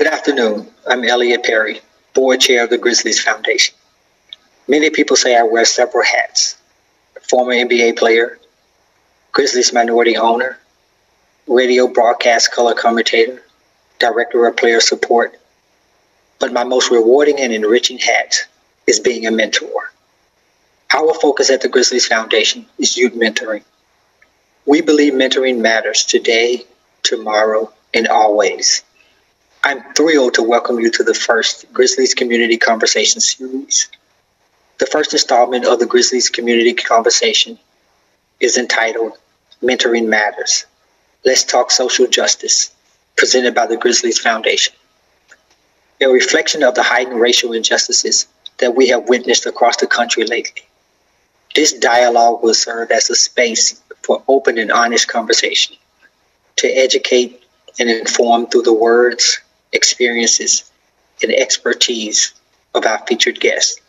Good afternoon. I'm Elliot Perry, board chair of the Grizzlies Foundation. Many people say I wear several hats: former NBA player, Grizzlies minority owner, radio broadcast color commentator, director of player support. But my most rewarding and enriching hat is being a mentor. Our focus at the Grizzlies Foundation is youth mentoring. We believe mentoring matters today, tomorrow, and always. I'm thrilled to welcome you to the first Grizzlies Community Conversation series. The first installment of the Grizzlies Community Conversation is entitled Mentoring Matters. Let's Talk Social Justice, presented by the Grizzlies Foundation. A reflection of the heightened racial injustices that we have witnessed across the country lately. This dialogue will serve as a space for open and honest conversation, to educate and inform through the words, experiences, and expertise of our featured guests.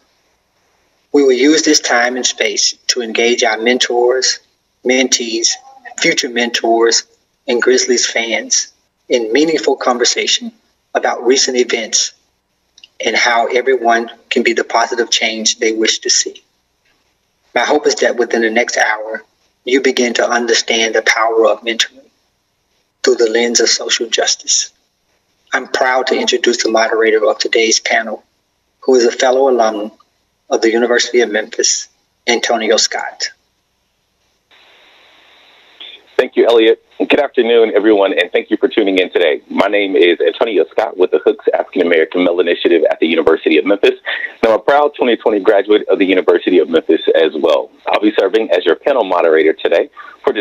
We will use this time and space to engage our mentors, mentees, future mentors, and Grizzlies fans in meaningful conversation about recent events and how everyone can be the positive change they wish to see. My hope is that within the next hour, you begin to understand the power of mentoring through the lens of social justice. I'm proud to introduce the moderator of today's panel, who is a fellow alum of the University of Memphis, Antonio Scott. Thank you, Elliot. Good afternoon, everyone, and thank you for tuning in today. My name is Antonio Scott with the Hooks African American Male Initiative at the University of Memphis, and I'm a proud 2020 graduate of the University of Memphis as well. I'll be serving as your panel moderator today for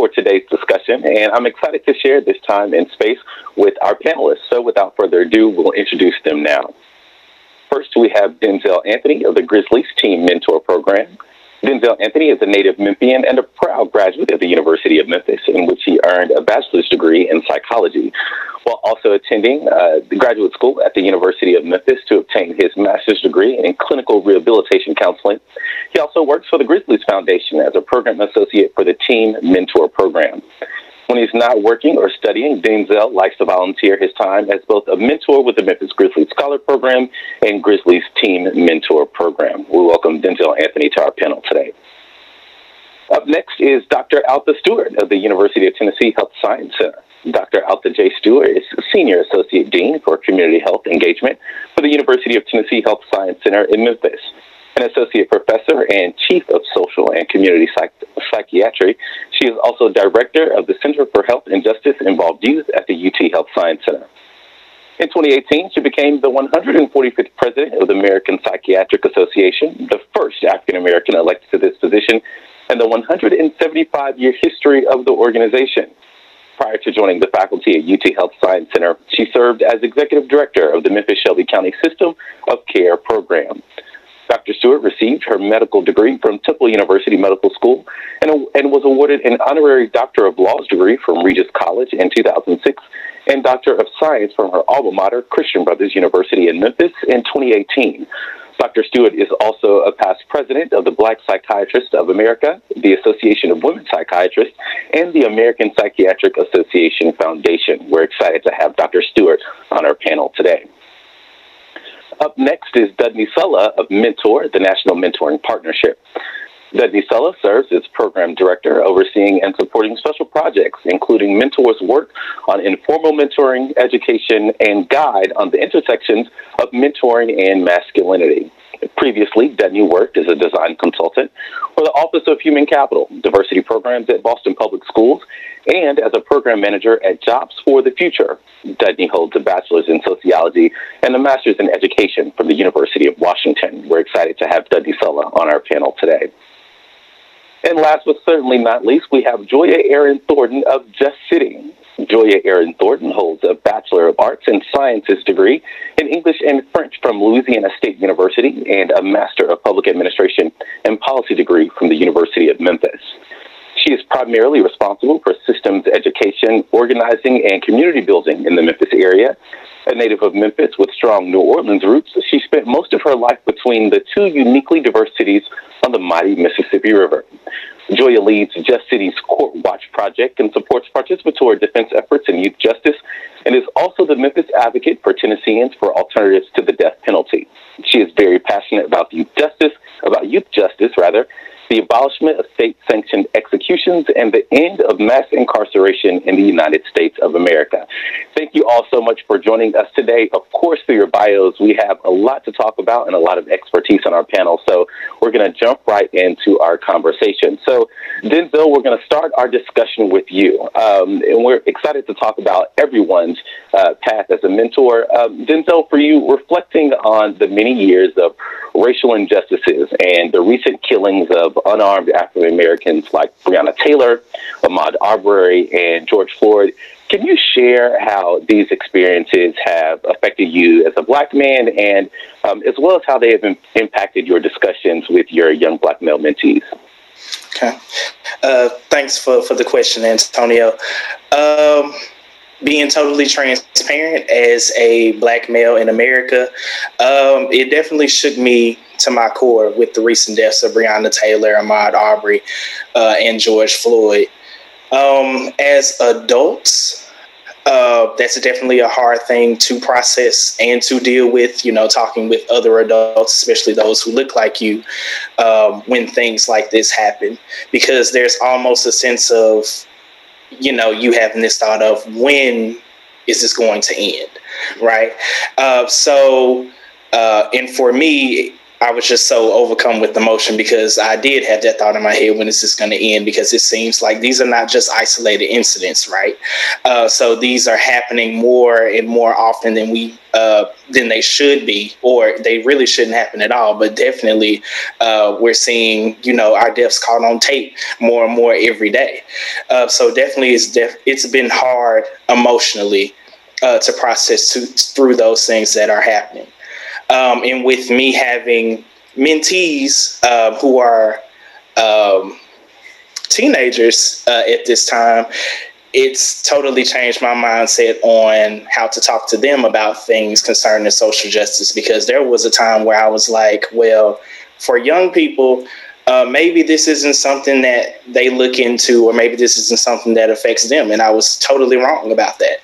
today's discussion, and I'm excited to share this time and space with our panelists. So without further ado, we'll introduce them now. First, we have Denzel Anthony of the Grizzlies Team Mentor Program. Denzel Anthony is a native Memphian and a proud graduate of the University of Memphis, in which he earned a bachelor's degree in psychology, while also attending the graduate school at the University of Memphis to obtain his master's degree in clinical rehabilitation counseling. He also works for the Grizzlies Foundation as a program associate for the Team Mentor Program. When he's not working or studying, Denzel likes to volunteer his time as both a mentor with the Memphis Grizzlies Scholar Program and Grizzlies Team Mentor Program. We welcome Denzel Anthony to our panel today. Up next is Dr. Altha Stewart of the University of Tennessee Health Science Center. Dr. Altha J. Stewart is Senior Associate Dean for Community Health Engagement for the University of Tennessee Health Science Center in Memphis. An associate professor and chief of social and community psychiatry, she is also director of the Center for Health and Justice Involved Youth at the UT Health Science Center. In 2018, she became the 145th president of the American Psychiatric Association, the first African-American elected to this position, and the 175-year history of the organization. Prior to joining the faculty at UT Health Science Center, she served as executive director of the Memphis-Shelby County System of Care program. Dr. Stewart received her medical degree from Temple University Medical School and was awarded an honorary Doctor of Laws degree from Regis College in 2006 and Doctor of Science from her alma mater, Christian Brothers University in Memphis, in 2018. Dr. Stewart is also a past president of the Black Psychiatrists of America, the Association of Women Psychiatrists, and the American Psychiatric Association Foundation. We're excited to have Dr. Stewart on our panel today. Up next is Dudney Sylla of Mentor, the National Mentoring Partnership. Dudney Sylla serves as program director, overseeing and supporting special projects, including Mentor's work on informal mentoring, education, and guide on the intersections of mentoring and masculinity. Previously, Dudney worked as a design consultant for the Office of Human Capital, Diversity Programs at Boston Public Schools, and as a program manager at Jobs for the Future. Dudney holds a bachelor's in sociology and a master's in education from the University of Washington. We're excited to have Dudney Sylla on our panel today. And last but certainly not least, we have Joia Erin Thornton of Just Sitting. Joia Erin Thornton holds a Bachelor of Arts and Sciences degree in English and French from Louisiana State University and a Master of Public Administration and Policy degree from the University of Memphis. She is primarily responsible for systems education, organizing, and community building in the Memphis area. A native of Memphis with strong New Orleans roots, she spent most of her life between the two uniquely diverse cities on the mighty Mississippi River. Joia leads Just City's Court Watch project and supports participatory defense efforts in youth justice, and is also the Memphis advocate for Tennesseans for alternatives to the death penalty. She is very passionate about youth justice, the abolishment of state-sanctioned executions, and the end of mass incarceration in the United States of America. Thank you all so much for joining us today. Of course, through your bios, we have a lot to talk about and a lot of expertise on our panel, so we're going to jump right into our conversation. So, Denzel, we're going to start our discussion with you, and we're excited to talk about everyone's path as a mentor. Denzel, for you, reflecting on the many years of racial injustices and the recent killings of unarmed African Americans like Breonna Taylor, Ahmaud Arbery, and George Floyd, can you share how these experiences have affected you as a Black man, and as well as how they have impacted your discussions with your young Black male mentees? Okay. Thanks for the question, Antonio. Being totally transparent as a Black male in America, it definitely shook me to my core with the recent deaths of Breonna Taylor, Ahmaud Arbery, and George Floyd. As adults, that's definitely a hard thing to process and to deal with, talking with other adults, especially those who look like you, when things like this happen, because there's almost a sense of, you having this thought of, when is this going to end, right? And for me, I was just so overcome with emotion because I did have that thought in my head, when is this going to end? Because it seems like these are not just isolated incidents, right? So these are happening more and more often than they should be, or they really shouldn't happen at all. But definitely we're seeing, our deaths caught on tape more and more every day. So definitely it's been hard emotionally to process through those things that are happening. And with me having mentees who are teenagers at this time, it's totally changed my mindset on how to talk to them about things concerning social justice, because there was a time where I was like, well, for young people, maybe this isn't something that they look into, or maybe this isn't something that affects them. And I was totally wrong about that.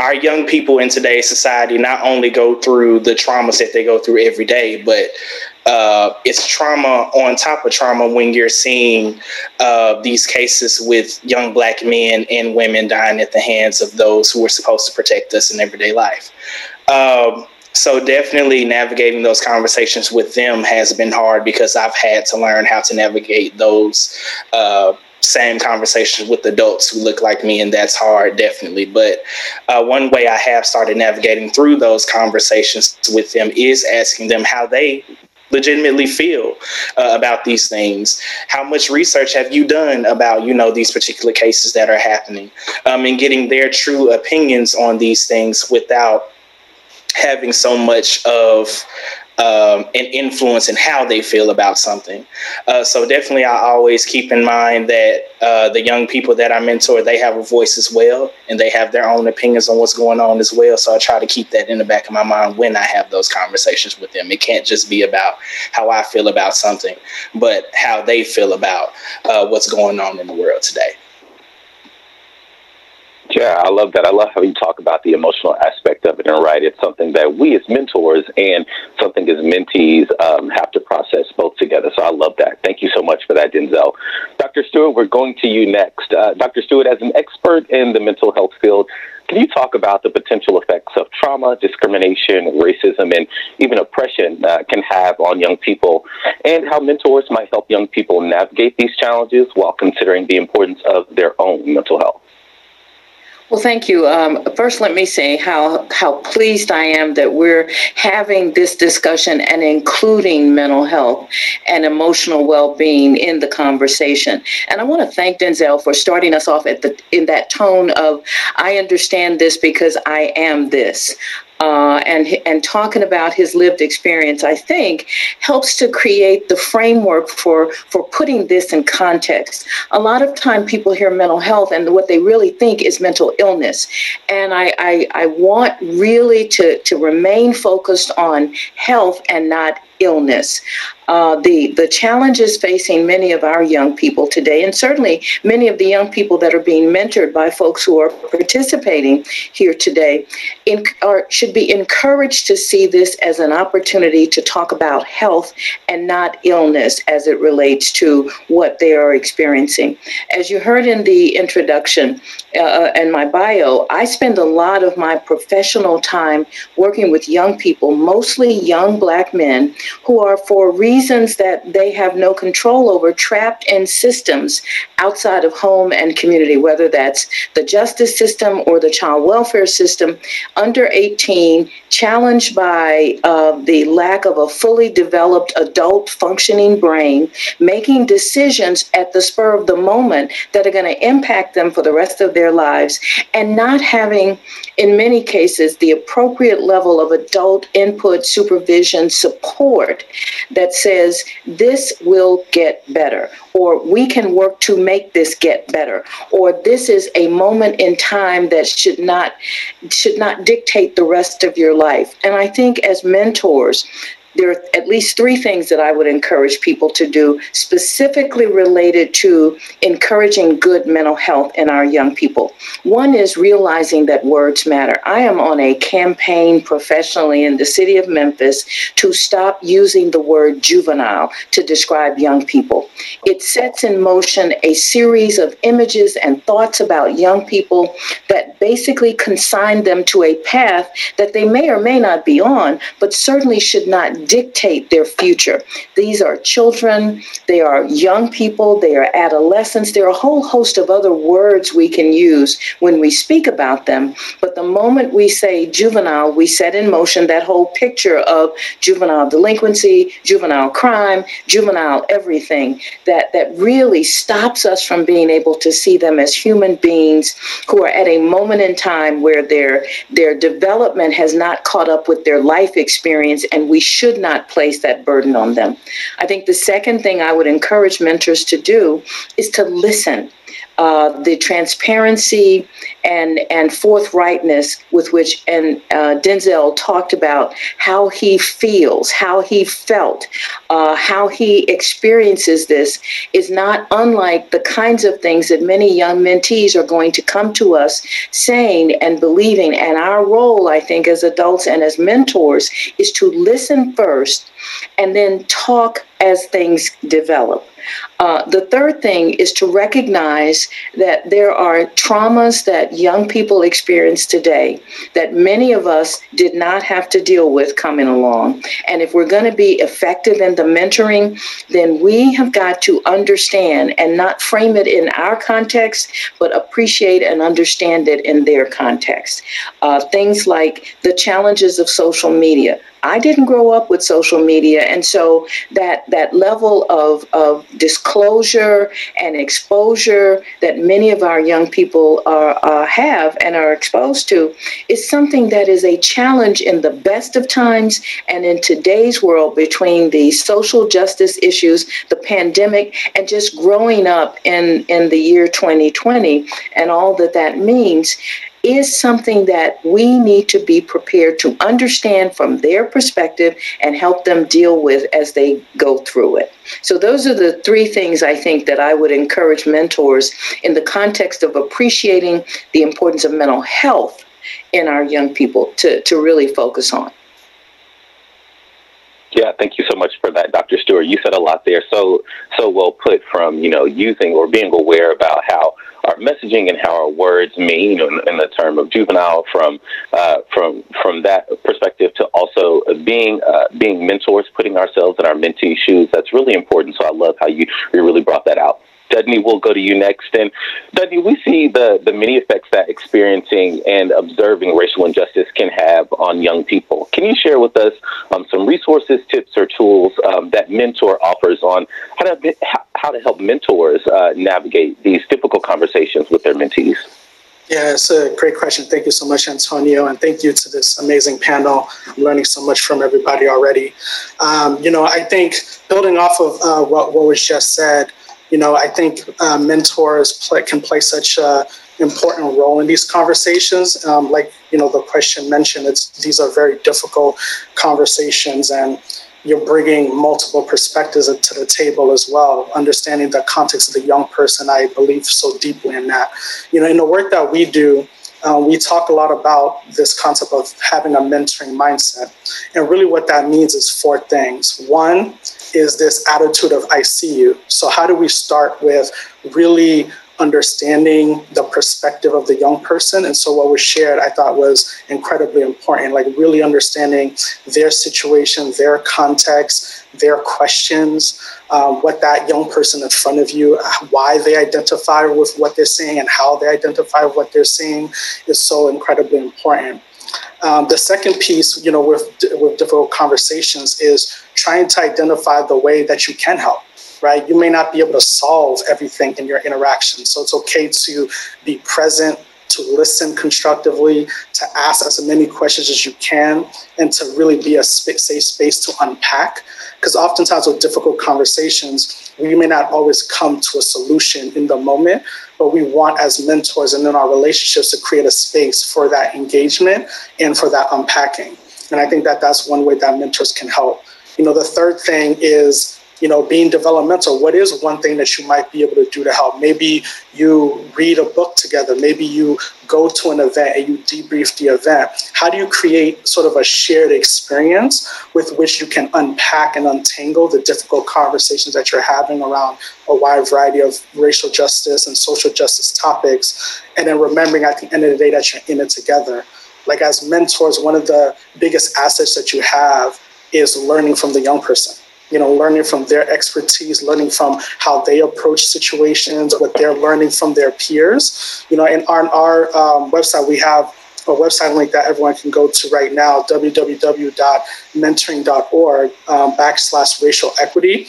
Our young people in today's society not only go through the traumas that they go through every day, but it's trauma on top of trauma when you're seeing these cases with young Black men and women dying at the hands of those who are supposed to protect us in everyday life. So definitely navigating those conversations with them has been hard, because I've had to learn how to navigate those same conversations with adults who look like me, and that's hard, definitely. But one way I have started navigating through those conversations with them is asking them how they legitimately feel about these things. How much research have you done about, these particular cases that are happening, and getting their true opinions on these things without having so much of an influence in how they feel about something. So definitely I always keep in mind that the young people that I mentor, they have a voice as well, and they have their own opinions on what's going on as well. So I try to keep that in the back of my mind when I have those conversations with them. It can't just be about how I feel about something, but how they feel about what's going on in the world today. Yeah, I love that. I love how you talk about the emotional aspect of it. And right, it's something that we as mentors and something as mentees have to process both together. So I love that. Thank you so much for that, Denzel. Dr. Stewart, we're going to you next. Dr. Stewart, as an expert in the mental health field, can you talk about the potential effects of trauma, discrimination, racism, and even oppression can have on young people, and how mentors might help young people navigate these challenges while considering the importance of their own mental health? Well, thank you. First, let me say how pleased I am that we're having this discussion and including mental health and emotional well-being in the conversation. And I want to thank Denzel for starting us off in that tone of, I understand this because I am this. and talking about his lived experience, I think, helps to create the framework for putting this in context. A lot of time people hear mental health and what they really think is mental illness. And I want really to remain focused on health and not illness. The challenges facing many of our young people today, and certainly many of the young people that are being mentored by folks who are participating here today, should be encouraged to see this as an opportunity to talk about health and not illness as it relates to what they are experiencing. As you heard in the introduction and my bio, I spend a lot of my professional time working with young people, mostly young Black men, who are, for reasons that they have no control over, trapped in systems outside of home and community, whether that's the justice system or the child welfare system, under 18, challenged by the lack of a fully developed adult functioning brain, making decisions at the spur of the moment that are going to impact them for the rest of their lives, and not having, in many cases, the appropriate level of adult input, supervision, support that says this will get better, or we can work to make this get better, or this is a moment in time that should not dictate the rest of your life. And I think as mentors, there are at least three things that I would encourage people to do specifically related to encouraging good mental health in our young people. One is realizing that words matter. I am on a campaign professionally in the city of Memphis to stop using the word juvenile to describe young people. It sets in motion a series of images and thoughts about young people that basically consign them to a path that they may or may not be on, but certainly should not dictate their future. These are children, they are young people, they are adolescents. There are a whole host of other words we can use when we speak about them. But the moment we say juvenile, we set in motion that whole picture of juvenile delinquency, juvenile crime, juvenile everything that really stops us from being able to see them as human beings who are at a moment in time where their development has not caught up with their life experience, and we should not place that burden on them. I think the second thing I would encourage mentors to do is to listen. The transparency and forthrightness with which Denzel talked about how he feels, how he felt, how he experiences this is not unlike the kinds of things that many young mentees are going to come to us saying and believing. And our role, I think, as adults and as mentors is to listen first and then talk as things develop. The third thing is to recognize that there are traumas that young people experience today that many of us did not have to deal with coming along. And if we're going to be effective in the mentoring, then we have got to understand and not frame it in our context, but appreciate and understand it in their context. Things like the challenges of social media. I didn't grow up with social media, and so that level of disclosure and exposure that many of our young people have and are exposed to is something that is a challenge in the best of times and in today's world, between the social justice issues, the pandemic, and just growing up in the year 2020 and all that means, is something that we need to be prepared to understand from their perspective and help them deal with as they go through it. So those are the three things I think that I would encourage mentors in the context of appreciating the importance of mental health in our young people to really focus on. Yeah, thank you so much for that, Dr. Stewart. You said a lot there. So well put, from, using or being aware about how our messaging and how our words mean in the term of juvenile, from that perspective to also being mentors, putting ourselves in our mentees' shoes. That's really important. So I love how you really brought that out. Dudney, we'll go to you next. And Dudney, we see the many effects that experiencing and observing racial injustice can have on young people. Can you share with us some resources, tips, or tools that Mentor offers on how to help mentors navigate these difficult conversations with their mentees? Yeah, it's a great question. Thank you so much, Antonio, and thank you to this amazing panel. I'm learning so much from everybody already. I think building off of what was just said, I think mentors can play such an important role in these conversations. Like, the question mentioned, these are very difficult conversations, and you're bringing multiple perspectives to the table as well, understanding the context of the young person. I believe so deeply in that. In the work that we do, we talk a lot about this concept of having a mentoring mindset. And really what that means is 4 things. One is this attitude of I see you. So how do we start with really understanding the perspective of the young person? And so what was shared, I thought, was incredibly important, like really understanding their situation, their context, their questions, what that young person in front of you, why they identify with what they're saying and how they identify with what they're saying is so incredibly important. The second piece, with difficult conversations is trying to identify the way that you can help. Right? You may not be able to solve everything in your interaction. So it's okay to be present, to listen constructively, to ask as many questions as you can, and to really be a safe space to unpack. Because oftentimes with difficult conversations, we may not always come to a solution in the moment, but we want as mentors and in our relationships to create a space for that engagement and for that unpacking. And I think that that's one way that mentors can help. The third thing is, being developmental. What is one thing that you might be able to do to help? Maybe you read a book together. Maybe you go to an event and you debrief the event. How do you create sort of a shared experience with which you can unpack and untangle the difficult conversations that you're having around a wide variety of racial justice and social justice topics? And then remembering at the end of the day that you're in it together. Like as mentors, one of the biggest assets that you have is learning from the young person. Learning from their expertise, learning from how they approach situations, what they're learning from their peers. And on our website, we have a website link that everyone can go to right now, www.mentoring.org/racial equity,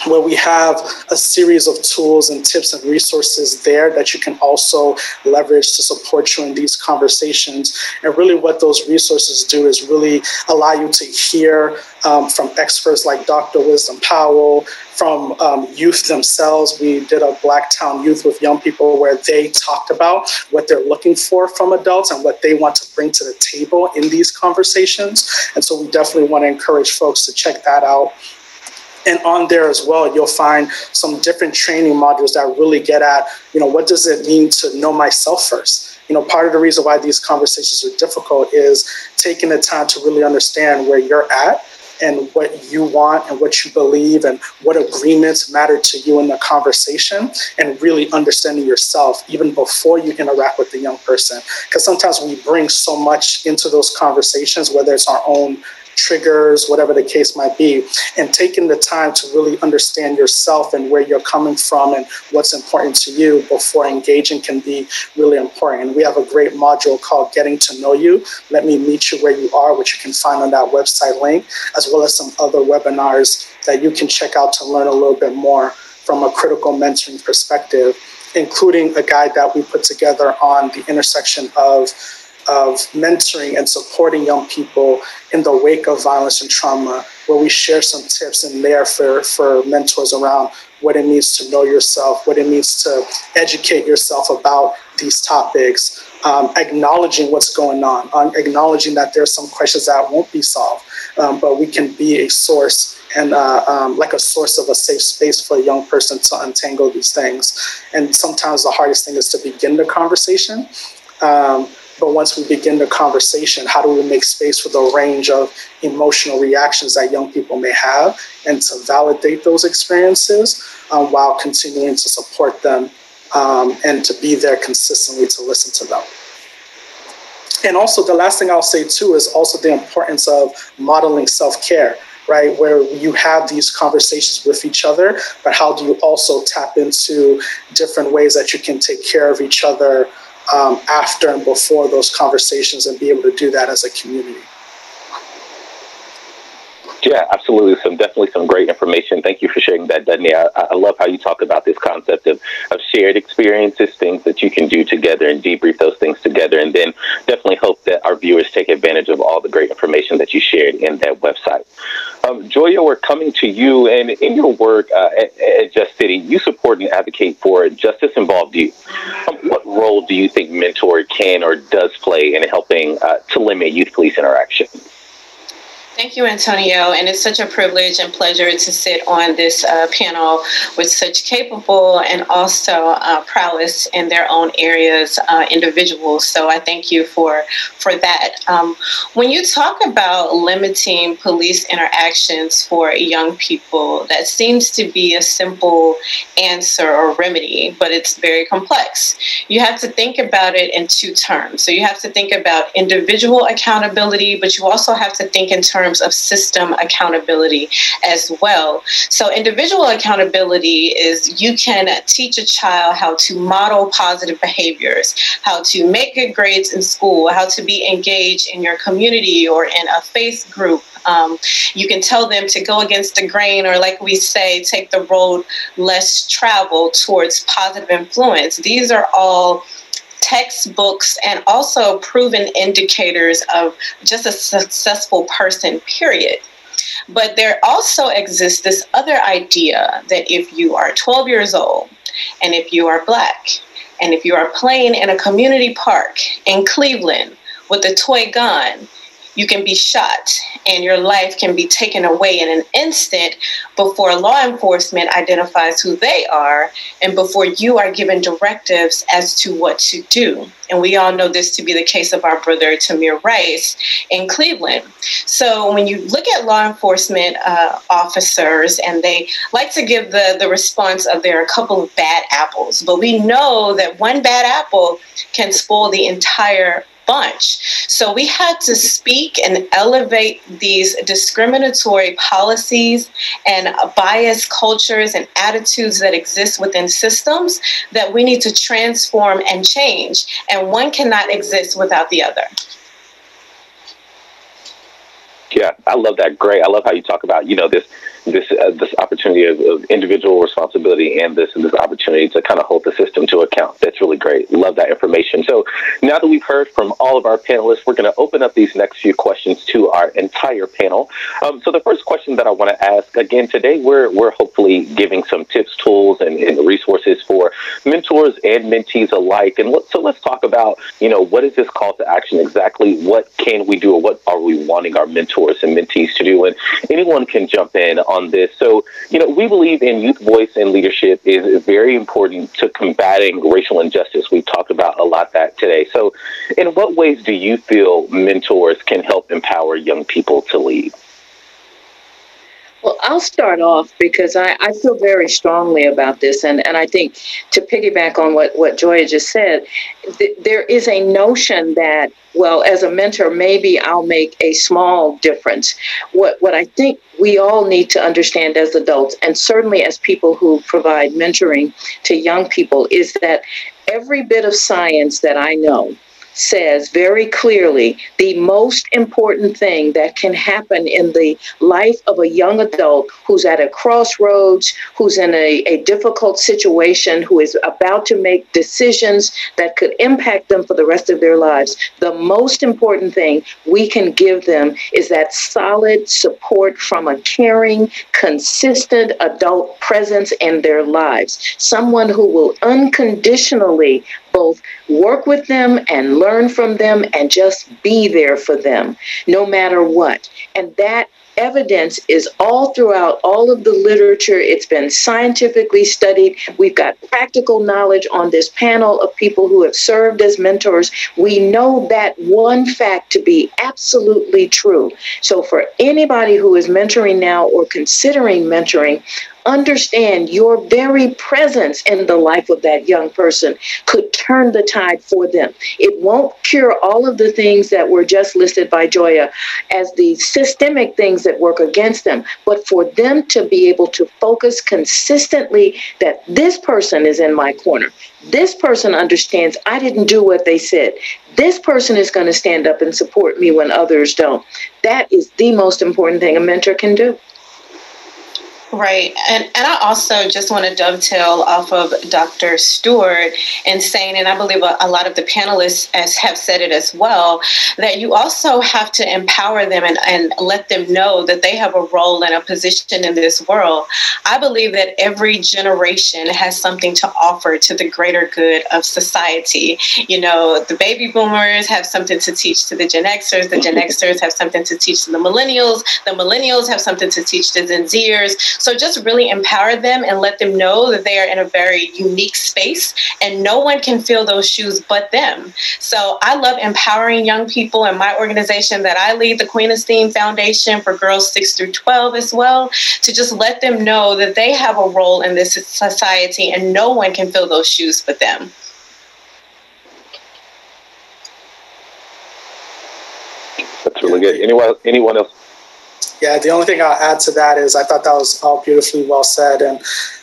where we have a series of tools and tips and resources there that you can also leverage to support you in these conversations. And really what those resources do is really allow you to hear from experts like Dr. Wisdom Powell, from youth themselves. We did a Blacktown Youth with young people where they talked about what they're looking for from adults and what they want to bring to the table in these conversations. And so we definitely want to encourage folks to check that out. And on there as well, you'll find some different training modules that really get at, what does it mean to know myself first? Part of the reason why these conversations are difficult is taking the time to really understand where you're at and what you want and what you believe and what agreements matter to you in the conversation, and really understanding yourself even before you interact with the young person. Because sometimes we bring so much into those conversations, whether it's our own triggers, whatever the case might be, and taking the time to really understand yourself and where you're coming from and what's important to you before engaging can be really important. And we have a great module called Getting to Know You. Let me meet you where you are, which you can find on that website link, as well as some other webinars that you can check out to learn a little bit more from a critical mentoring perspective, including a guide that we put together on the intersection of mentoring and supporting young people in the wake of violence and trauma, where we share some tips in there for mentors around what it means to know yourself, what it means to educate yourself about these topics, acknowledging what's going on, acknowledging that there's some questions that won't be solved, but we can be a source and like a source of a safe space for a young person to untangle these things. And sometimes the hardest thing is to begin the conversation. But once we begin the conversation, how do we make space for the range of emotional reactions that young people may have, and to validate those experiences while continuing to support them and to be there consistently to listen to them. And also the last thing I'll say too is also the importance of modeling self-care, right? Where you have these conversations with each other, but how do you also tap into different ways that you can take care of each other after and before those conversations, and be able to do that as a community. Yeah, absolutely. Definitely some great information. Thank you for sharing that, Dudney. I love how you talk about this concept of shared experiences, things that you can do together and debrief those things together. And then definitely hope that our viewers take advantage of all the great information that you shared in that website. Joia, we're coming to you, and in your work at Just City, you support and advocate for justice-involved youth. What role do you think mentor can or does play in helping to limit youth-police interaction? Thank you, Antonio, and it's such a privilege and pleasure to sit on this panel with such capable and also prowess in their own areas individuals. So I thank you for that. When you talk about limiting police interactions for young people, that seems to be a simple answer or remedy, but it's very complex. You have to think about it in two terms. So you have to think about individual accountability, but you also have to think in terms of system accountability as well. So individual accountability is you can teach a child how to model positive behaviors, how to make good grades in school, how to be engaged in your community or in a faith group. You can tell them to go against the grain, or like we say, take the road less traveled towards positive influence. These are all textbooks and also proven indicators of just a successful person, period. But there also exists this other idea that if you are 12 years old, and if you are Black, and if you are playing in a community park in Cleveland with a toy gun, you can be shot and your life can be taken away in an instant before law enforcement identifies who they are and before you are given directives as to what to do. And we all know this to be the case of our brother Tamir Rice in Cleveland. So when you look at law enforcement officers, and they like to give the response of there are a couple of bad apples, but we know that one bad apple can spoil the entire bunch. So we had to speak and elevate these discriminatory policies and biased cultures and attitudes that exist within systems that we need to transform and change. And one cannot exist without the other. Yeah, I love that. Great. I love how you talk about, this opportunity of individual responsibility and this opportunity to kind of hold the system to account. That's really great. Love that information. So now that we've heard from all of our panelists, we're going to open up these next few questions to our entire panel. So the first question that I want to ask, again, today we're hopefully giving some tips, tools, and resources for mentors and mentees alike. And so let's talk about, what is this call to action exactly? What can we do, or what are we wanting our mentors and mentees to do? And anyone can jump in on this. So, we believe in youth voice and leadership is very important to combating racial injustice. We've talked about a lot that today. So in what ways do you feel mentors can help empower young people to lead? Well, I'll start off because I feel very strongly about this. And I think to piggyback on what Joia just said, there is a notion that, well, as a mentor, maybe I'll make a small difference. What I think we all need to understand as adults, and certainly as people who provide mentoring to young people, is that every bit of science that I know says very clearly the most important thing that can happen in the life of a young adult who's at a crossroads, who's in a difficult situation, who is about to make decisions that could impact them for the rest of their lives. The most important thing we can give them is that solid support from a caring, consistent adult presence in their lives. Someone who will unconditionally both work with them and learn from them and just be there for them, no matter what. And that evidence is all throughout all of the literature. It's been scientifically studied. We've got practical knowledge on this panel of people who have served as mentors. We know that one fact to be absolutely true. So for anybody who is mentoring now or considering mentoring, understand your very presence in the life of that young person could turn the tide for them. It won't cure all of the things that were just listed by Joia as the systemic things that work against them, but for them to be able to focus consistently that this person is in my corner. This person understands I didn't do what they said. This person is going to stand up and support me when others don't. That is the most important thing a mentor can do. Right. And I also just want to dovetail off of Dr. Stewart in saying, and I believe a lot of the panelists have said it as well, that you also have to empower them and let them know that they have a role and a position in this world. I believe that every generation has something to offer to the greater good of society. You know, the baby boomers have something to teach to the Gen Xers have something to teach to the millennials have something to teach to Gen Zers. So just really empower them and let them know that they are in a very unique space and no one can fill those shoes but them. So I love empowering young people in my organization that I lead, the Queen Esteem Foundation for girls 6 through 12 as well, to just let them know that they have a role in this society and no one can fill those shoes but them. That's really good. Anyone else? Yeah, the only thing I'll add to that is I thought that was all beautifully well said. And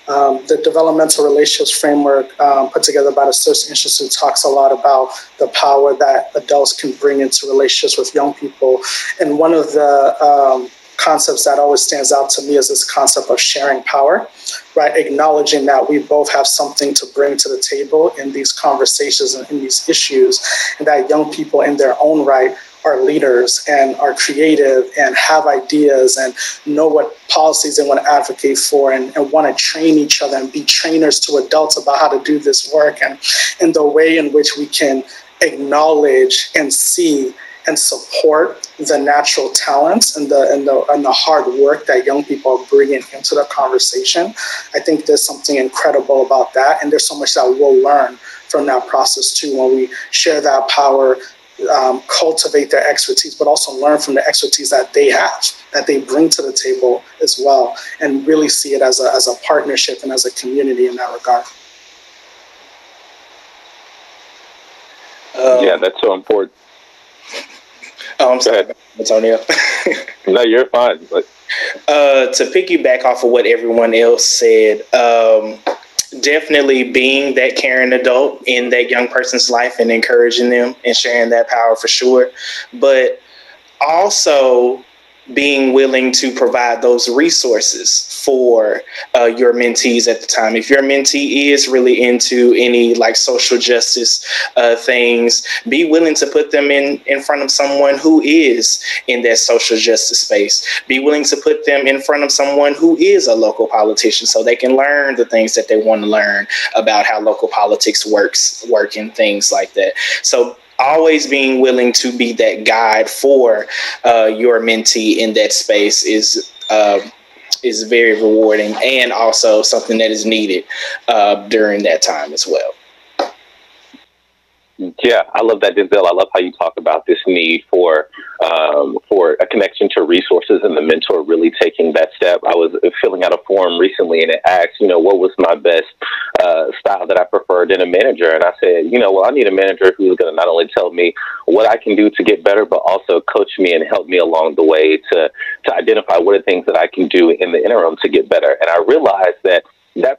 the developmental relationships framework put together by the Search Institute talks a lot about the power that adults can bring into relationships with young people. And one of the concepts that always stands out to me is this concept of sharing power, right? Acknowledging that we both have something to bring to the table in these conversations and in these issues, and that young people in their own right are leaders and are creative and have ideas and know what policies they want to advocate for and want to train each other and be trainers to adults about how to do this work, and the way in which we can acknowledge and see and support the natural talents and the hard work that young people are bringing into the conversation. I think there's something incredible about that, and there's so much that we'll learn from that process too when we share that power, cultivate their expertise, but also learn from the expertise that they have, that they bring to the table as well, and really see it as a partnership and as a community in that regard. Yeah, that's so important. Oh, I'm sorry, Antonio. No, you're fine. But to piggyback off of what everyone else said, definitely being that caring adult in that young person's life and encouraging them and sharing that power for sure. But also being willing to provide those resources for your mentees at the time. If your mentee is really into any like social justice things, be willing to put them in front of someone who is in that social justice space. Be willing to put them in front of someone who is a local politician so they can learn the things that they want to learn about how local politics work and things like that. So always being willing to be that guide for your mentee in that space is very rewarding, and also something that is needed during that time as well. Yeah, I love that, Denzel. I love how you talk about this need for a connection to resources and the mentor really taking that step. I was filling out a form recently and it asked, what was my best style that I preferred in a manager? And I said, well, I need a manager who's going to not only tell me what I can do to get better, but also coach me and help me along the way to identify what are things that I can do in the interim to get better. And I realized that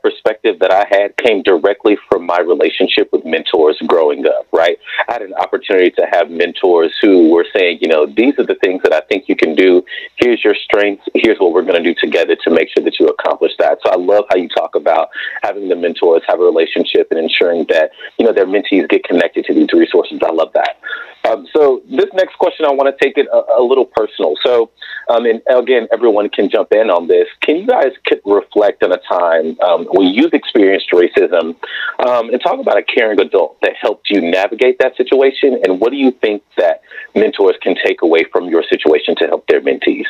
perspective that I had came directly from my relationship with mentors growing up, right? I had an opportunity to have mentors who were saying, these are the things that I think you can do. Here's your strengths. Here's what we're going to do together to make sure that you accomplish that. So I love how you talk about having the mentors have a relationship and ensuring that, their mentees get connected to these resources. I love that. So this next question, I want to take it a little personal. So, and again, everyone can jump in on this. Can you guys reflect on a time when you've experienced racism and talk about a caring adult that helped you navigate that situation? And what do you think that mentors can take away from your situation to help their mentees?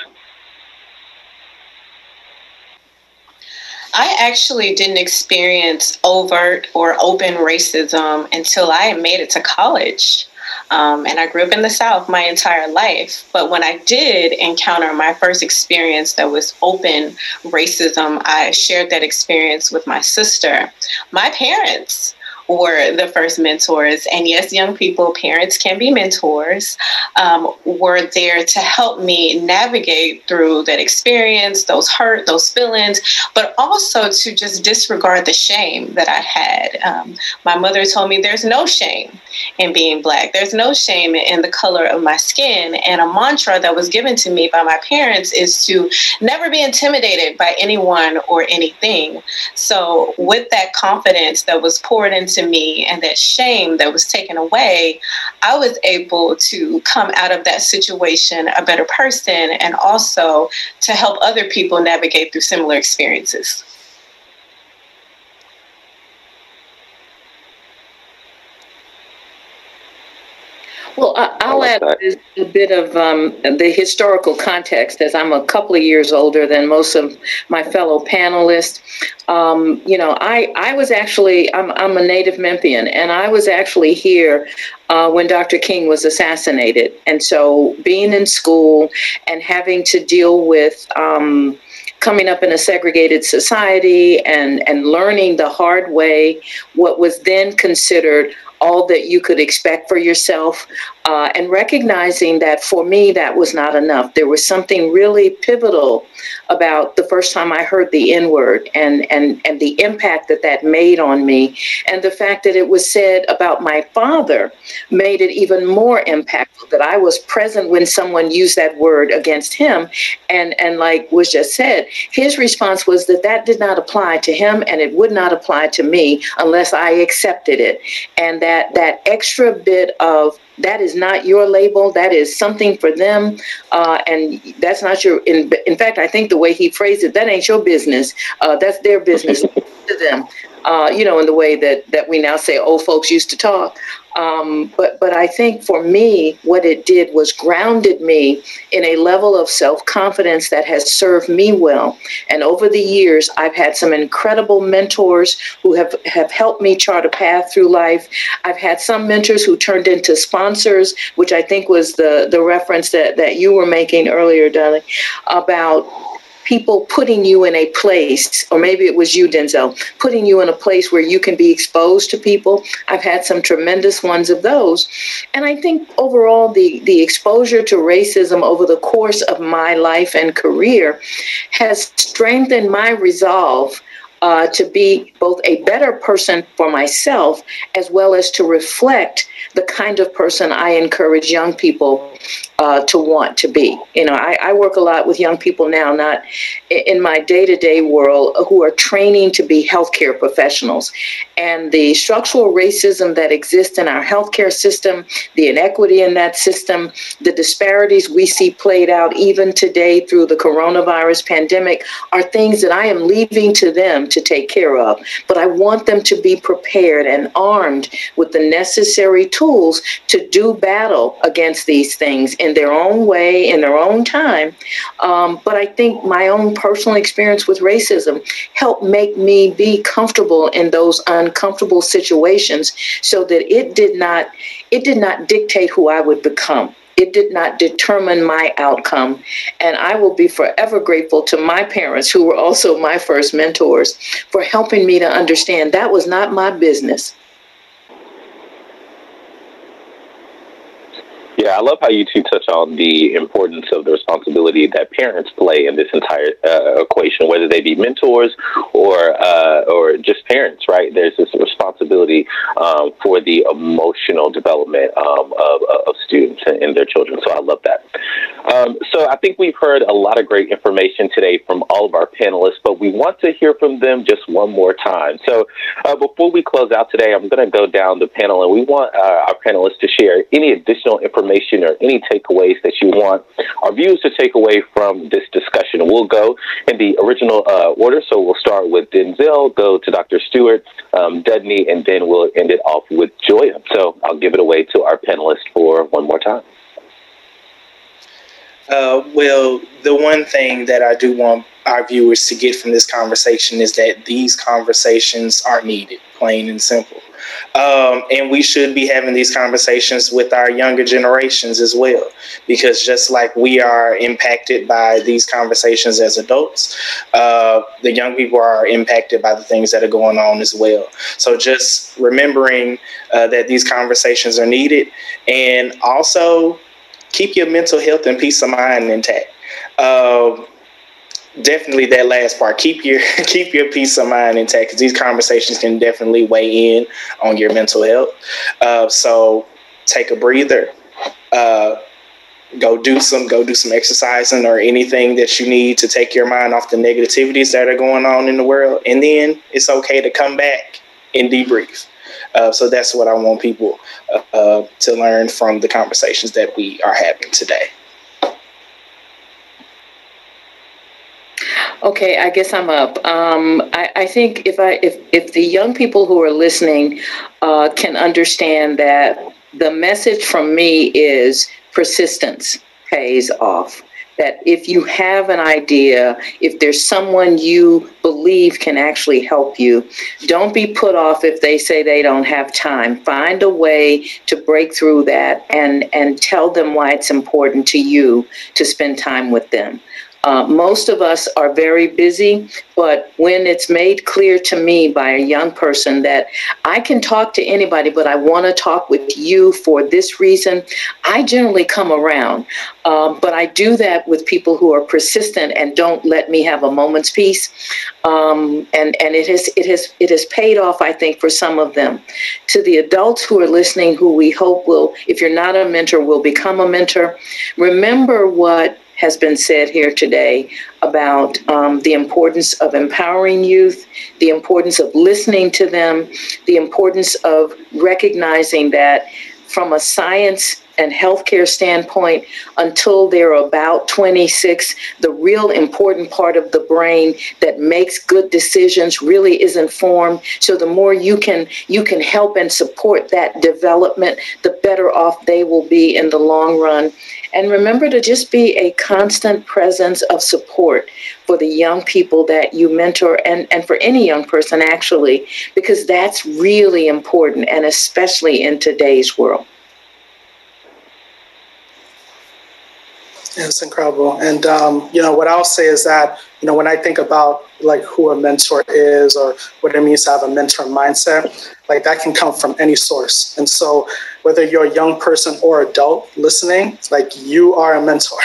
I actually didn't experience overt or open racism until I made it to college. And I grew up in the South my entire life. But when I did encounter my first experience that was open racism, I shared that experience with my sister. My parents were the first mentors. And yes, young people, parents can be mentors, were there to help me navigate through that experience, those hurt, those feelings, but also to just disregard the shame that I had. My mother told me there's no shame in being Black. There's no shame in the color of my skin. And a mantra that was given to me by my parents is to never be intimidated by anyone or anything. So with that confidence that was poured into me and that shame that was taken away, I was able to come out of that situation a better person, and also to help other people navigate through similar experiences. Well, I'll add a bit of the historical context, as I'm a couple of years older than most of my fellow panelists. I was actually, I'm a native Memphian, and I was actually here when Dr. King was assassinated. And so being in school and having to deal with coming up in a segregated society and learning the hard way what was then considered all that you could expect for yourself, and recognizing that for me, that was not enough. There was something really pivotal about the first time I heard the N-word and the impact that made on me. And the fact that it was said about my father made it even more impactful, that I was present when someone used that word against him. And like was just said, his response was that did not apply to him, and it would not apply to me unless I accepted it. And that extra bit of, that is not your label, that is something for them, and that's not your, in fact, I think the way he phrased it, that ain't your business, that's their business to them, in the way that we now say old folks used to talk. But I think for me, what it did was grounded me in a level of self-confidence that has served me well. And over the years, I've had some incredible mentors who have helped me chart a path through life. I've had some mentors who turned into sponsors, which I think was the reference that you were making earlier, Dudney, about people putting you in a place, or maybe it was you, Denzel, putting you in a place where you can be exposed to people. I've had some tremendous ones of those. And I think overall, the exposure to racism over the course of my life and career has strengthened my resolve to be both a better person for myself, as well as to reflect the kind of person I encourage young people to want to be. I work a lot with young people now, not in my day-to-day world, who are training to be healthcare professionals. And the structural racism that exists in our healthcare system, the inequity in that system, the disparities we see played out even today through the coronavirus pandemic are things that I am leaving to them to take care of. But I want them to be prepared and armed with the necessary tools to do battle against these things in their own way, in their own time. But I think my own personal experience with racism helped make me be comfortable in those uncomfortable situations, so that it did not dictate who I would become. It did not determine my outcome. And I will be forever grateful to my parents, who were also my first mentors, for helping me to understand that was not my business. Yeah, I love how you two touch on the importance of the responsibility that parents play in this entire equation, whether they be mentors or just parents, right? There's this responsibility for the emotional development of students and their children. So I love that. So I think we've heard a lot of great information today from all of our panelists, but we want to hear from them just one more time. So before we close out today, I'm going to go down the panel, and we want our panelists to share any additional information or any takeaways that you want our viewers to take away from this discussion. We'll go in the original order. So we'll start with Denzel, go to Dr. Stewart, Dudney, and then we'll end it off with Joia. So I'll give it away to our panelists for one more time. Well, the one thing that I do want our viewers to get from this conversation is that these conversations are needed, plain and simple. And we should be having these conversations with our younger generations as well, because just like we are impacted by these conversations as adults, the young people are impacted by the things that are going on as well. So just remembering that these conversations are needed, and also keep your mental health and peace of mind intact. Definitely that last part. Keep your peace of mind intact, because these conversations can definitely weigh in on your mental health. So take a breather. Go do some exercising or anything that you need to take your mind off the negativities that are going on in the world, and then it's okay to come back and debrief. So that's what I want people to learn from the conversations that we are having today. Okay, I guess I'm up. I think if the young people who are listening can understand that the message from me is persistence pays off. That if you have an idea, if there's someone you believe can actually help you, don't be put off if they say they don't have time. Find a way to break through that and tell them why it's important to you to spend time with them. Most of us are very busy, but when it's made clear to me by a young person that I can talk to anybody, but I want to talk with you for this reason, I generally come around. But I do that with people who are persistent and don't let me have a moment's peace. And it has paid off, I think, for some of them. To the adults who are listening, who we hope will, if you're not a mentor, will become a mentor, remember what has been said here today about the importance of empowering youth, the importance of listening to them, the importance of recognizing that from a science and healthcare standpoint, until they're about 26, the real important part of the brain that makes good decisions really isn't formed. So the more you can help and support that development, the better off they will be in the long run. And remember to just be a constant presence of support for the young people that you mentor, and for any young person, actually, because that's really important, and especially in today's world. Yeah, it's incredible. And, what I'll say is that, when I think about like who a mentor is or what it means to have a mentor mindset, like that can come from any source. And so whether you're a young person or adult listening, like you are a mentor.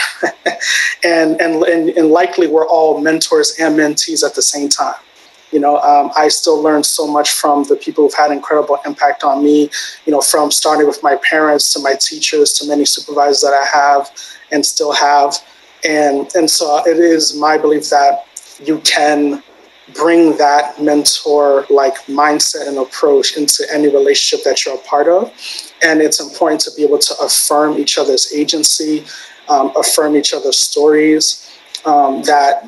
and likely we're all mentors and mentees at the same time. I still learn so much from the people who've had incredible impact on me, from starting with my parents to my teachers to many supervisors that I have and still have. And so it is my belief that you can bring that mentor-like mindset and approach into any relationship that you're a part of. And it's important to be able to affirm each other's agency, affirm each other's stories, that,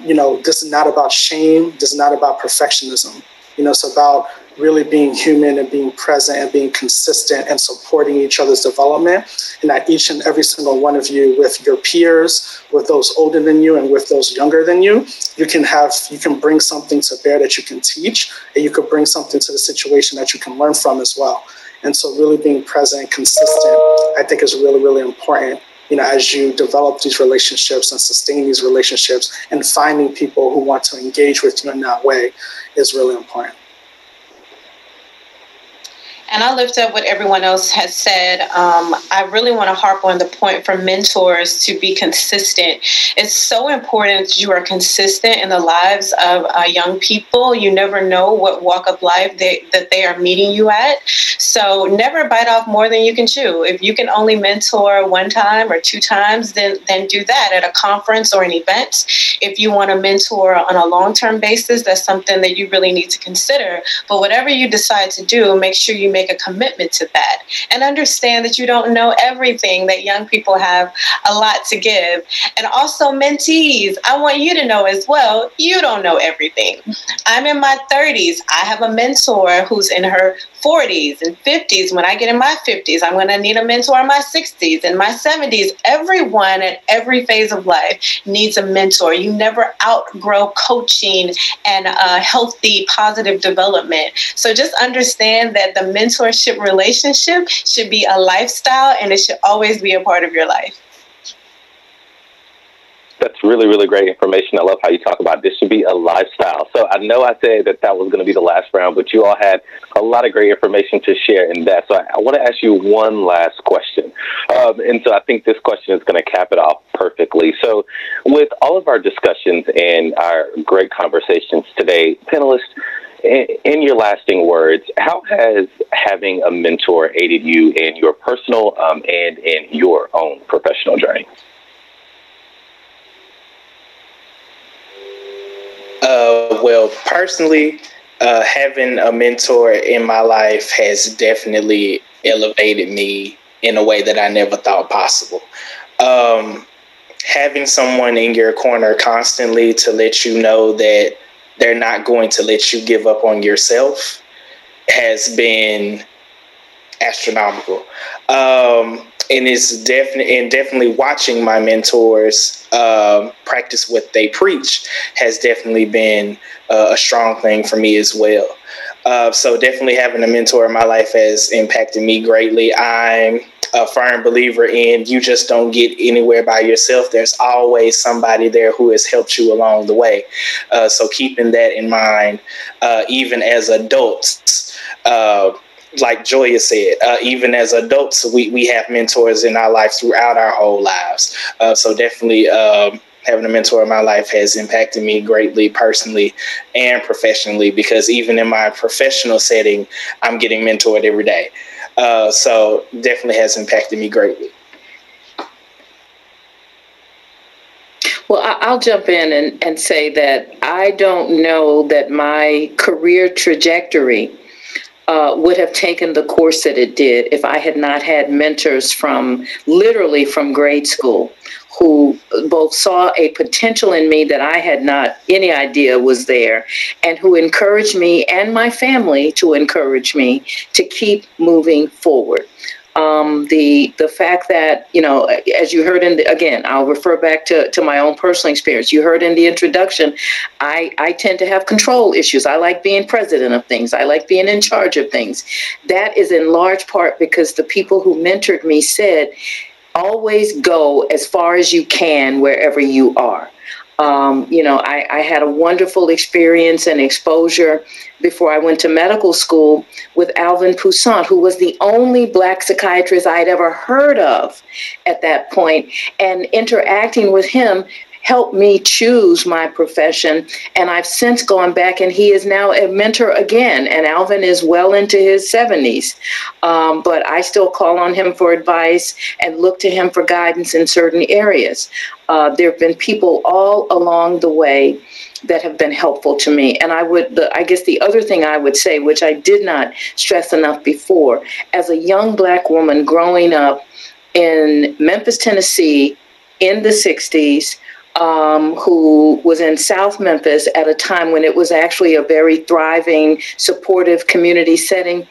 this is not about shame. This is not about perfectionism. It's about really being human and being present and being consistent and supporting each other's development. And that each and every single one of you, with your peers, with those older than you and with those younger than you, you can bring something to bear that you can teach, and you could bring something to the situation that you can learn from as well. And so really being present and consistent, I think, is really, really important, as you develop these relationships and sustain these relationships, and finding people who want to engage with you in that way is really important. And I'll lift up what everyone else has said. I really want to harp on the point for mentors to be consistent. It's so important that you are consistent in the lives of young people. You never know what walk of life that they are meeting you at. So never bite off more than you can chew. If you can only mentor one time or two times, then do that at a conference or an event. If you want to mentor on a long-term basis, that's something that you really need to consider. But whatever you decide to do, make sure you make a commitment to that, and understand that you don't know everything, that young people have a lot to give. And also mentees, I want you to know as well, you don't know everything. I'm in my 30s. I have a mentor who's in her 40s and 50s. When I get in my 50s, I'm going to need a mentor in my 60s and my 70s. Everyone at every phase of life needs a mentor. You never outgrow coaching and healthy, positive development. So just understand that the mentor mentorship relationship should be a lifestyle, and it should always be a part of your life. That's really, really great information. I love how you talk about this should be a lifestyle. So I know I said that was going to be the last round, but you all had a lot of great information to share in that. So I want to ask you one last question. And so I think this question is going to cap it off perfectly. So with all of our discussions and our great conversations today, panelists, in your lasting words, how has having a mentor aided you in your personal and in your own professional journey? Well, personally, having a mentor in my life has definitely elevated me in a way that I never thought possible. Having someone in your corner constantly to let you know that they're not going to let you give up on yourself has been astronomical. And it's definitely watching my mentors practice what they preach has definitely been a strong thing for me as well. So definitely having a mentor in my life has impacted me greatly. I'm a firm believer in you just don't get anywhere by yourself. There's always somebody there who has helped you along the way. So keeping that in mind, even as adults, like Joia said, even as adults, we have mentors in our life throughout our whole lives. So definitely having a mentor in my life has impacted me greatly personally and professionally, because even in my professional setting, I'm getting mentored every day. So definitely has impacted me greatly. Well, I'll jump in and say that I don't know that my career trajectory would have taken the course that it did if I had not had mentors literally from grade school, who both saw a potential in me that I had not any idea was there, and who encouraged me and my family to encourage me to keep moving forward. The fact that, as you heard again, I'll refer back to my own personal experience. You heard in the introduction, I tend to have control issues. I like being president of things. I like being in charge of things. That is in large part because the people who mentored me said, always go as far as you can wherever you are. I had a wonderful experience and exposure before I went to medical school with Alvin Poussaint, who was the only Black psychiatrist I'd ever heard of at that point. And interacting with him helped me choose my profession. And I've since gone back, and he is now a mentor again. And Alvin is well into his 70s. But I still call on him for advice and look to him for guidance in certain areas. There have been people all along the way that have been helpful to me. And I guess the other thing I would say, which I did not stress enough before, as a young Black woman growing up in Memphis, Tennessee in the 60s, who was in South Memphis at a time when it was actually a very thriving, supportive community setting,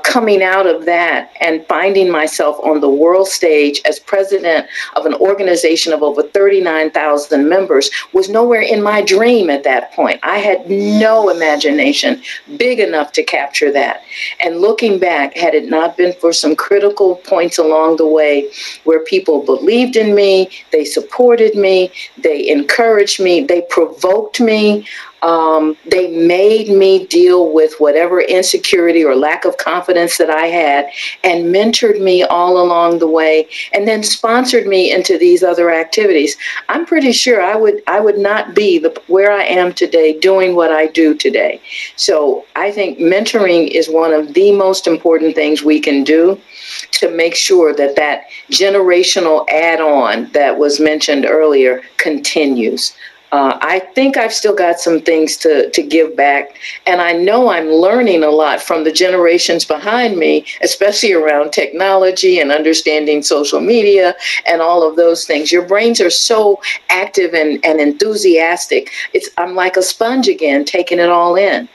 coming out of that and finding myself on the world stage as president of an organization of over 39,000 members was nowhere in my dream at that point. I had no imagination big enough to capture that. And looking back, had it not been for some critical points along the way where people believed in me, they supported me, they encouraged me, they provoked me, they made me deal with whatever insecurity or lack of confidence that I had, and mentored me all along the way, and then sponsored me into these other activities. I'm pretty sure I would not be where I am today doing what I do today. So I think mentoring is one of the most important things we can do to make sure that generational add-on that was mentioned earlier continues. I think I've still got some things to give back, and I know I'm learning a lot from the generations behind me, especially around technology and understanding social media and all of those things. Your brains are so active and enthusiastic. I'm like a sponge again, taking it all in.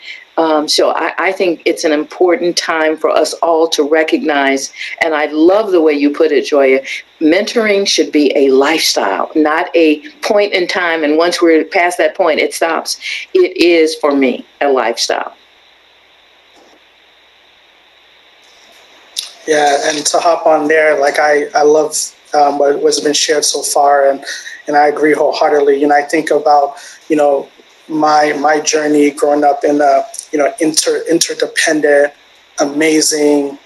So I think it's an important time for us all to recognize, and I love the way you put it, Joia, mentoring should be a lifestyle, not a point in time, and once we're past that point, it stops. It is, for me, a lifestyle. Yeah, and to hop on there, like I love what's been shared so far, and I agree wholeheartedly. You know, I think about, you know, my journey growing up in a, you know, interdependent, amazing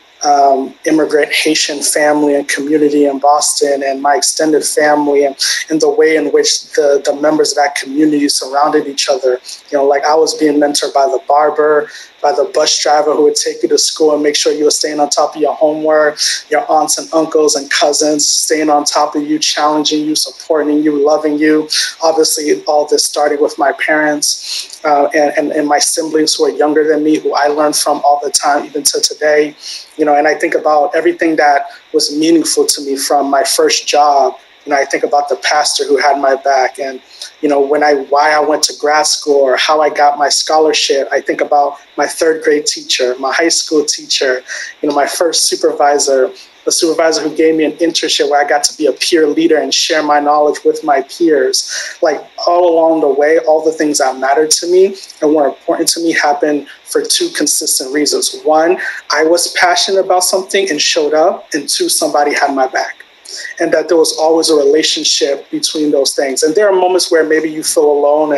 immigrant Haitian family and community in Boston, and my extended family, and the way in which the members of that community surrounded each other. You know, like I was being mentored by the barber, by the bus driver who would take you to school and make sure you were staying on top of your homework, your aunts and uncles and cousins staying on top of you, challenging you, supporting you, loving you. Obviously, all this started with my parents and my siblings who are younger than me, who I learned from all the time, even to today. You know, and I think about everything that was meaningful to me from my first job. You know, I think about the pastor who had my back, and, you know, why I went to grad school or how I got my scholarship. I think about my third grade teacher, my high school teacher, you know, my first supervisor, the supervisor who gave me an internship where I got to be a peer leader and share my knowledge with my peers. Like all along the way, all the things that mattered to me and were important to me happened for two consistent reasons. One, I was passionate about something and showed up, and two, somebody had my back. And that there was always a relationship between those things. And there are moments where maybe you feel alone,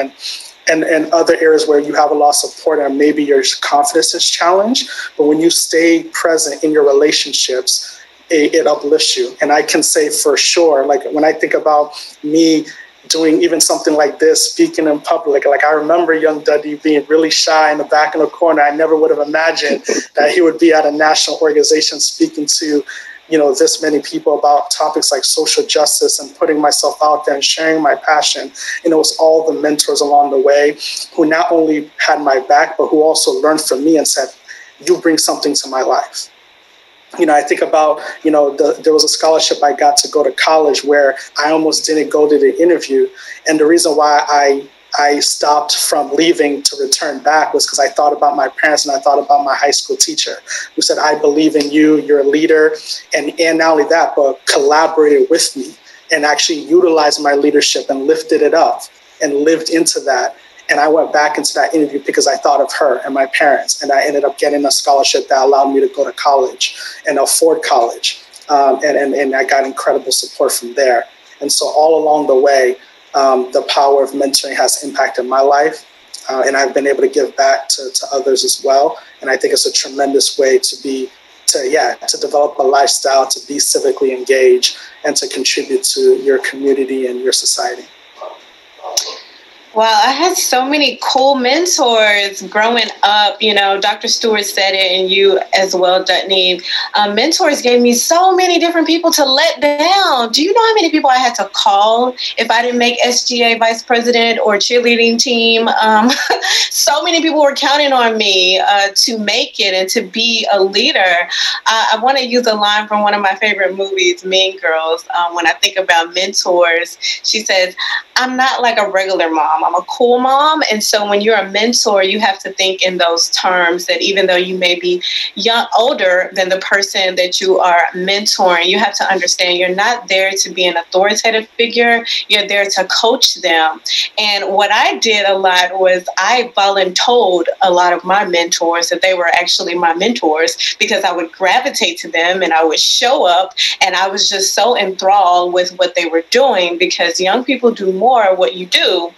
and other areas where you have a lot of support and maybe your confidence is challenged. But when you stay present in your relationships, it uplifts you. And I can say for sure, like when I think about me doing even something like this, speaking in public, like I remember young Dudney being really shy in the back in the corner. I never would have imagined that he would be at a national organization speaking to, you know, this many people about topics like social justice and putting myself out there and sharing my passion. And it was all the mentors along the way who not only had my back, but who also learned from me and said, you bring something to my life. You know, I think about, you know, there was a scholarship I got to go to college where I almost didn't go to the interview. And the reason why I stopped from leaving to return back was because I thought about my parents and I thought about my high school teacher who said, I believe in you, you're a leader. And not only that, but collaborated with me and actually utilized my leadership and lifted it up and lived into that. And I went back into that interview because I thought of her and my parents. And I ended up getting a scholarship that allowed me to go to college and afford college. And I got incredible support from there. And so all along the way, the power of mentoring has impacted my life. And I've been able to give back to others as well. And I think it's a tremendous way to develop a lifestyle, to be civically engaged, and to contribute to your community and your society. Wow, I had so many cool mentors growing up. You know, Dr. Stewart said it, and you as well, Dudney. Mentors gave me so many different people to let down. Do you know how many people I had to call if I didn't make SGA vice president or cheerleading team? So many people were counting on me to make it and to be a leader. I want to use a line from one of my favorite movies, Mean Girls. When I think about mentors, she says, I'm not like a regular mom. I'm a cool mom. And so when you're a mentor, you have to think in those terms that even though you may be older than the person that you are mentoring, you have to understand you're not there to be an authoritative figure. You're there to coach them. And what I did a lot was I voluntold a lot of my mentors that they were actually my mentors because I would gravitate to them and I would show up and I was just so enthralled with what they were doing because young people do more what you do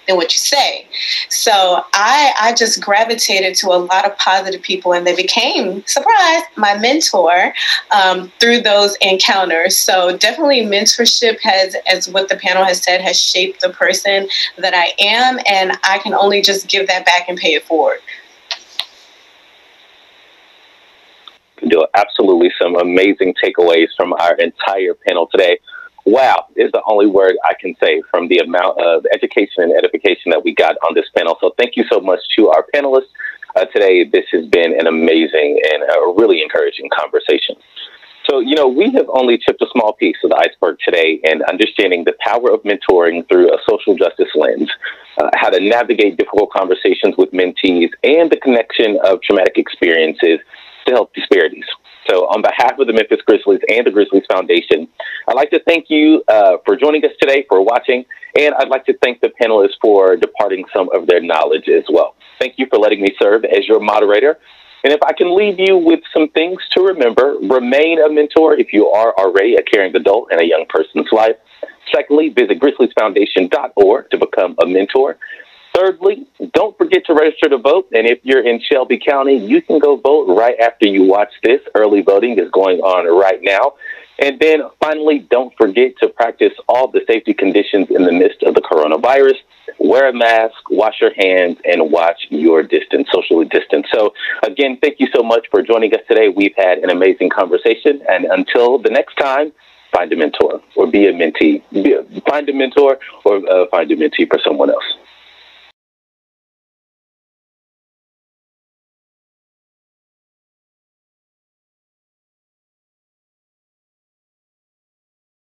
than what you say. So I just gravitated to a lot of positive people and they became, surprise, my mentor through those encounters. So definitely mentorship has, as what the panel has said, has shaped the person that I am. And I can only just give that back and pay it forward. Absolutely some amazing takeaways from our entire panel today. Wow is the only word I can say from the amount of education and edification that we got on this panel. So thank you so much to our panelists today. This has been an amazing and a really encouraging conversation. So, you know, we have only tipped a small piece of the iceberg today in understanding the power of mentoring through a social justice lens, how to navigate difficult conversations with mentees, and the connection of traumatic experiences to help disparities. So on behalf of the Memphis Grizzlies and the Grizzlies Foundation, I'd like to thank you for joining us today, for watching, and I'd like to thank the panelists for departing some of their knowledge as well. Thank you for letting me serve as your moderator. And if I can leave you with some things to remember, remain a mentor if you are already a caring adult in a young person's life. Secondly, visit grizzliesfoundation.org to become a mentor. Thirdly, don't forget to register to vote. And if you're in Shelby County, you can go vote right after you watch this. Early voting is going on right now. And then finally, don't forget to practice all the safety conditions in the midst of the coronavirus. Wear a mask, wash your hands, and watch your distance, socially distance. So again, thank you so much for joining us today. We've had an amazing conversation. And until the next time, find a mentor or be a mentee. Find a mentor or find a mentee for someone else.